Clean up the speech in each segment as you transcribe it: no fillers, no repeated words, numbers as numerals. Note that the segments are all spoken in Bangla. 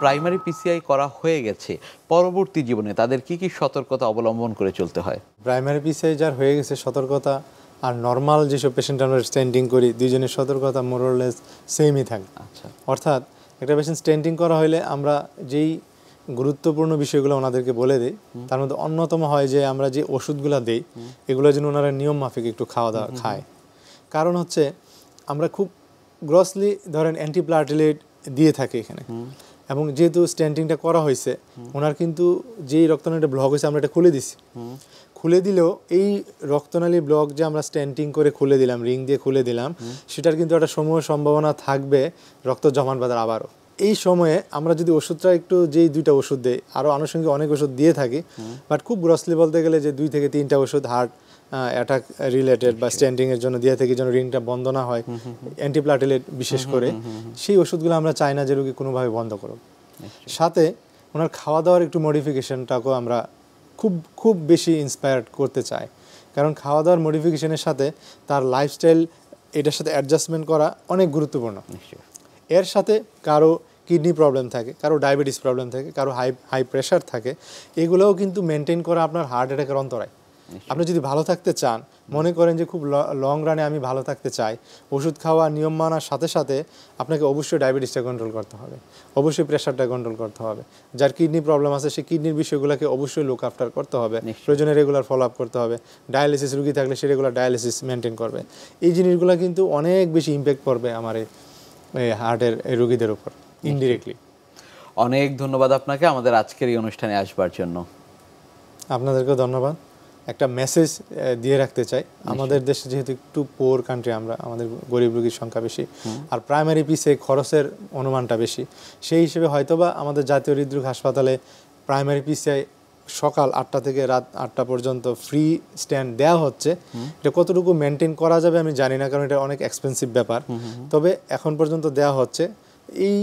প্রাইমারি পিসিআই করা হয়ে গেছে, পরবর্তী জীবনে তাদের কি কি সতর্কতা অবলম্বন করে চলতে হয়? প্রাইমারি পিসিআই যার হয়ে গেছে সতর্কতা আর নর্মাল যেসব পেশেন্ট আমরা স্টেন্টিং করি দুইজনের সতর্কতা মোরলেস সেমই থাকে। আচ্ছা, অর্থাৎ একটা পেশেন্ট স্টেন্টিং করা হলে আমরা যেই গুরুত্বপূর্ণ বিষয়গুলো ওনাদেরকে বলে দিই, তার মধ্যে অন্যতম হয় যে আমরা যে ওষুধগুলো দিই এগুলো যেন ওনারা নিয়ম মাফিক একটু খাওয়া দাওয়া খায়। কারণ হচ্ছে আমরা খুব গ্রসলি ধরেন অ্যান্টিপ্লাটিলেট দিয়ে থাকি এখানে, এবং যেহেতু স্টেন্টিংটা করা হয়েছে ওনার কিন্তু যেই রক্তনালীটা ব্লক হয়েছে আমরা এটা খুলে দিছি, খুলে দিলেও এই রক্তনালী ব্লক যে আমরা স্টেন্টিং করে খুলে দিলাম, রিং দিয়ে খুলে দিলাম, সেটার কিন্তু একটা সম্ভাবনা থাকবে রক্ত জমাট বাঁধার আবারও। এই সময়ে আমরা যদি ওষুধটা একটু যেই দুইটা ওষুধ দেই, আরও আনুষঙ্গিক অনেক ওষুধ দিয়ে থাকি, বাট খুব গ্রসলি বলতে গেলে যে 2 থেকে 3টা ওষুধ হার্ট অ্যাটাক রিলেটেড বা স্টেন্টিংয়ের জন্য দিয়ে থাকি যেন রিংটা বন্ধ না হয়, অ্যান্টিপ্লাটিলেট বিশেষ করে, সেই ওষুধগুলো আমরা চাই না যে রোগী কোনোভাবে বন্ধ করুক। সাথে ওনার খাওয়া দাওয়ার একটু মডিফিকেশনটাকেও আমরা খুব বেশি ইন্সপায়ার্ড করতে চাই, কারণ খাওয়া দাওয়ার মডিফিকেশনের সাথে তার লাইফস্টাইল এটার সাথে অ্যাডজাস্টমেন্ট করা অনেক গুরুত্বপূর্ণ। এর সাথে কারো কিডনি প্রবলেম থাকে, কারো ডায়াবেটিস প্রবলেম থাকে, কারো হাই প্রেশার থাকে, এগুলোও কিন্তু মেনটেন করা আপনার হার্ট অ্যাটাকের অন্তরায়। আপনি যদি ভালো থাকতে চান, মনে করেন যে খুব লং রানে আমি ভালো থাকতে চাই, ওষুধ খাওয়া নিয়ম মানার সাথে সাথে আপনাকে অবশ্যই ডায়াবেটিসটা কন্ট্রোল করতে হবে, অবশ্যই প্রেশারটা কন্ট্রোল করতে হবে, যার কিডনি প্রবলেম আছে সেই কিডনির বিষয়গুলোকে অবশ্যই লুক আফটার করতে হবে, প্রয়োজনে রেগুলার ফলো আপ করতে হবে, ডায়ালিসিস রুগী থাকলে সে রেগুলার ডায়ালিসিস মেনটেন করবে। এই জিনিসগুলো কিন্তু অনেক বেশি ইম্প্যাক্ট করবে আমার এই হার্টের এই রোগীদের উপর ইনডিরেক্টলি। অনেক ধন্যবাদ আপনাকে আমাদের আজকের এই অনুষ্ঠানে আসবার জন্য। আপনাদেরকেও ধন্যবাদ। একটা মেসেজ দিয়ে রাখতে চাই, আমাদের দেশে যেহেতু একটু পোর কান্ট্রি, আমাদের গরিব রোগীর সংখ্যা বেশি, আর প্রাইমারি পিসে খরচের অনুমানটা বেশি, সেই হিসেবে হয়তোবা আমাদের জাতীয় হৃদরোগ হাসপাতালে প্রাইমারি পিসে সকাল 8টা থেকে রাত 8টা পর্যন্ত ফ্রি স্ট্যান্ড দেওয়া হচ্ছে। এটা কতটুকু মেনটেন করা যাবে আমি জানি না, কারণ এটা অনেক এক্সপেন্সিভ ব্যাপার, তবে এখন পর্যন্ত দেওয়া হচ্ছে। এই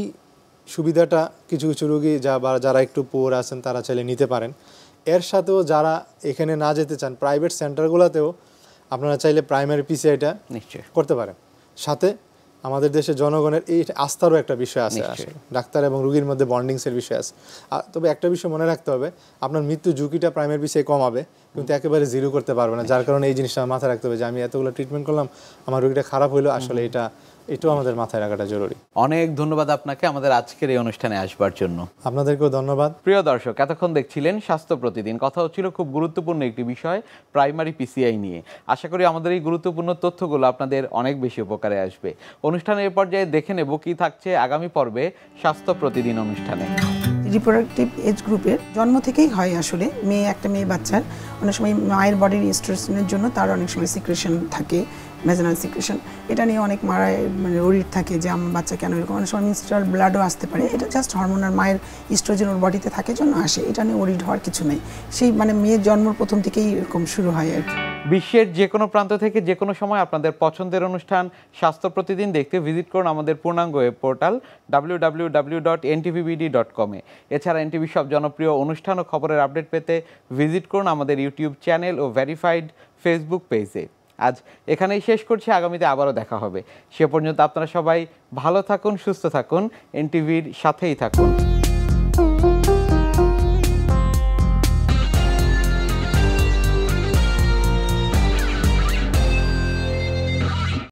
সুবিধাটা কিছু কিছু রোগী যারা একটু পোর আছেন তারা চাইলে নিতে পারেন। এর সাথেও যারা এখানে না যেতে চান, প্রাইভেট সেন্টারগুলোতেও আপনারা চাইলে প্রাইমারি পিসিআইটা নিশ্চয় করতে পারেন। সাথে আমাদের দেশে জনগণের এই আস্থারও একটা বিষয় আছে, ডাক্তার এবং রোগীর মধ্যে বন্ডিংসের বিষয় আছে। তবে একটা বিষয় মনে রাখতে হবে, আপনার মৃত্যু ঝুঁকিটা প্রাইমারি পিসিআই কমাবে, কিন্তু একেবারে জিরো করতে পারবে না। যার কারণে এই জিনিসটা মাথায় রাখতে হবে যে আমি এতগুলো ট্রিটমেন্ট করলাম, আমার রোগীটা খারাপ হইলো, আসলে এটাও আমাদের মাথায় রাখাটা জরুরি। অনেক ধন্যবাদ আপনাকে আমাদের আজকের এই অনুষ্ঠানে আসবার জন্য। আপনাদেরকেও ধন্যবাদ। প্রিয় দর্শক, এতক্ষণ দেখছিলেন স্বাস্থ্য প্রতিদিন। কথা হচ্ছিল খুব গুরুত্বপূর্ণ একটি বিষয়, প্রাইমারি পিসিআই নিয়ে। আশা করি আমাদের এই গুরুত্বপূর্ণ তথ্যগুলো আপনাদের অনেক বেশি উপকারে আসবে। অনুষ্ঠানের পর্যায়ে দেখে নেব কি থাকছে আগামী পর্বে স্বাস্থ্য প্রতিদিন অনুষ্ঠানে। রিপ্রোডাক্টিভ এজ গ্রুপের জন্ম থেকেই হয় আসলে একটা মেয়ে বাচ্চার অনেক সময় মায়ের বডির ইস্ট্রোজেনের জন্য তার অনেক সময় সিক্রেশন থাকে, ভ্যাজিনাল সিক্রেশন। এটা নিয়ে অনেক মারায় ওরিড থাকে যে আমার বাচ্চা কেন এরকম, অনেক সময় মিনস্ট্রাল ব্লাডও আসতে পারে। এটা জাস্ট হরমোনাল মায়ের ইস্ট্রোজেন ওর বডিতে থাকে জন্য আসে, এটা নিয়ে ওরিড হওয়ার কিছু নেই। সেই মেয়ের জন্মের প্রথম থেকেই এরকম শুরু হয় আর কি। বিশ্বের যে কোনো প্রান্ত থেকে যে কোনো সময় আপনাদের পছন্দের অনুষ্ঠান স্বাস্থ্য প্রতিদিন দেখতে ভিজিট করুন আমাদের পূর্ণাঙ্গ ওয়েব পোর্টাল www.ntvbd.com এ। এছাড়া এনটিভি সব জনপ্রিয় অনুষ্ঠান ও খবরের আপডেট পেতে ভিজিট করুন আমাদের ইউটিউব চ্যানেল ও ভেরিফাইড ফেসবুক পেজে। আজ এখানেই শেষ করছি, আগামীতে আবারও দেখা হবে। সে পর্যন্ত আপনারা সবাই ভালো থাকুন, সুস্থ থাকুন, এনটিভির সাথেই থাকুন।